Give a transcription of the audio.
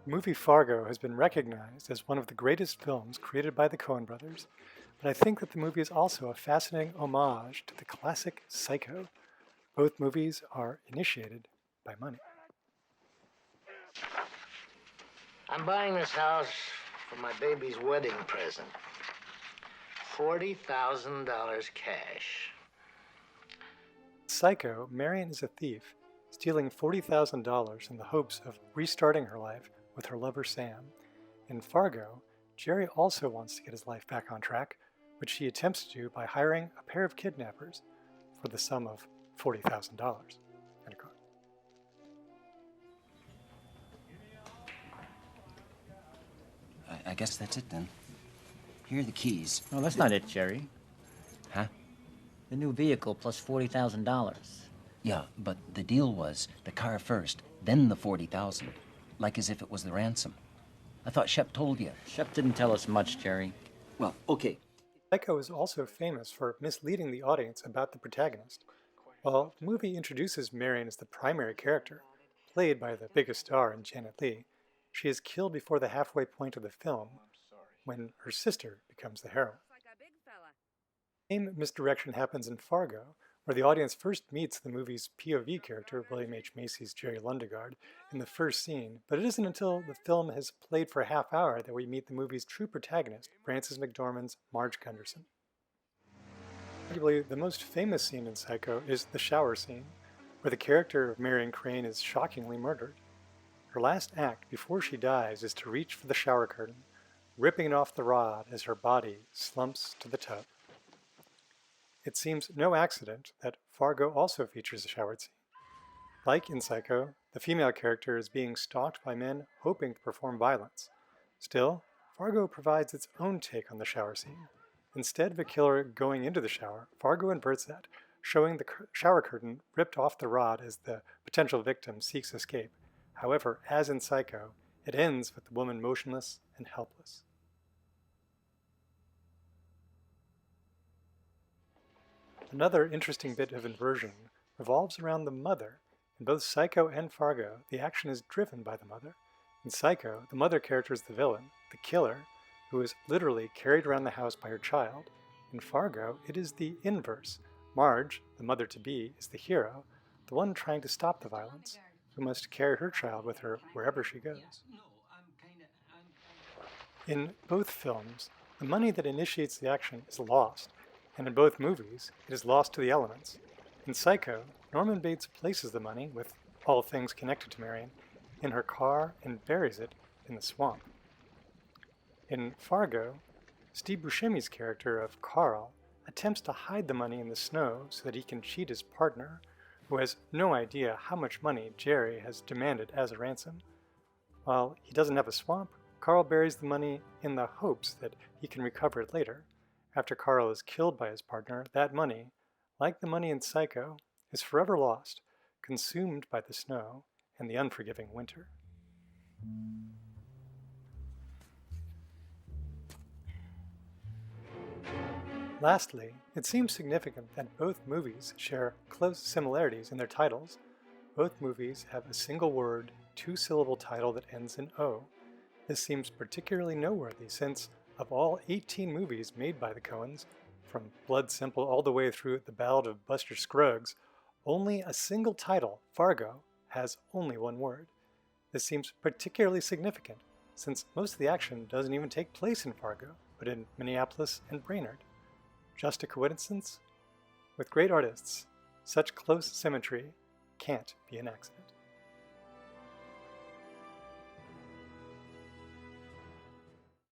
The movie Fargo has been recognized as one of the greatest films created by the Coen brothers, but I think that the movie is also a fascinating homage to the classic Psycho. Both movies are initiated by money. I'm buying this house for my baby's wedding present. $40,000 cash. Psycho, Marion is a thief, stealing $40,000 in the hopes of restarting her life with her lover Sam. In Fargo, Jerry also wants to get his life back on track, which he attempts to do by hiring a pair of kidnappers for the sum of $40,000. I guess that's it then. Here are the keys. No, that's not it, Jerry. Huh? The new vehicle plus $40,000. Yeah, but the deal was the car first, then the 40,000. Like as if it was the ransom. I thought Shep told you. Shep didn't tell us much, Jerry. Well, okay. Psycho is also famous for misleading the audience about the protagonist. While the movie introduces Marion as the primary character, played by the biggest star in Janet Leigh, she is killed before the halfway point of the film when her sister becomes the heroine. The same misdirection happens in Fargo, where the audience first meets the movie's POV character, William H. Macy's Jerry Lundegaard, in the first scene, but it isn't until the film has played for a half hour that we meet the movie's true protagonist, Frances McDormand's Marge Gunderson. Arguably, the most famous scene in Psycho is the shower scene, where the character of Marion Crane is shockingly murdered. Her last act before she dies is to reach for the shower curtain, ripping it off the rod as her body slumps to the tub. It seems no accident that Fargo also features a shower scene. Like in Psycho, the female character is being stalked by men hoping to perform violence. Still, Fargo provides its own take on the shower scene. Instead of a killer going into the shower, Fargo inverts that, showing the shower curtain ripped off the rod as the potential victim seeks escape. However, as in Psycho, it ends with the woman motionless and helpless. Another interesting bit of inversion revolves around the mother. In both Psycho and Fargo, the action is driven by the mother. In Psycho, the mother character is the villain, the killer, who is literally carried around the house by her child. In Fargo, it is the inverse. Marge, the mother-to-be, is the hero, the one trying to stop the violence, who must carry her child with her wherever she goes. In both films, the money that initiates the action is lost, and in both movies, it is lost to the elements. In Psycho, Norman Bates places the money, with all things connected to Marion, in her car and buries it in the swamp. In Fargo, Steve Buscemi's character of Carl attempts to hide the money in the snow so that he can cheat his partner, who has no idea how much money Jerry has demanded as a ransom. While he doesn't have a swamp, Carl buries the money in the hopes that he can recover it later. After Carl is killed by his partner, that money, like the money in Psycho, is forever lost, consumed by the snow and the unforgiving winter. Lastly, it seems significant that both movies share close similarities in their titles. Both movies have a single word, two-syllable title that ends in O. This seems particularly noteworthy since, of all 18 movies made by the Coens, from Blood Simple all the way through The Ballad of Buster Scruggs, only a single title, Fargo, has only one word. This seems particularly significant since most of the action doesn't even take place in Fargo, but in Minneapolis and Brainerd. Just a coincidence? With great artists, such close symmetry can't be an accident.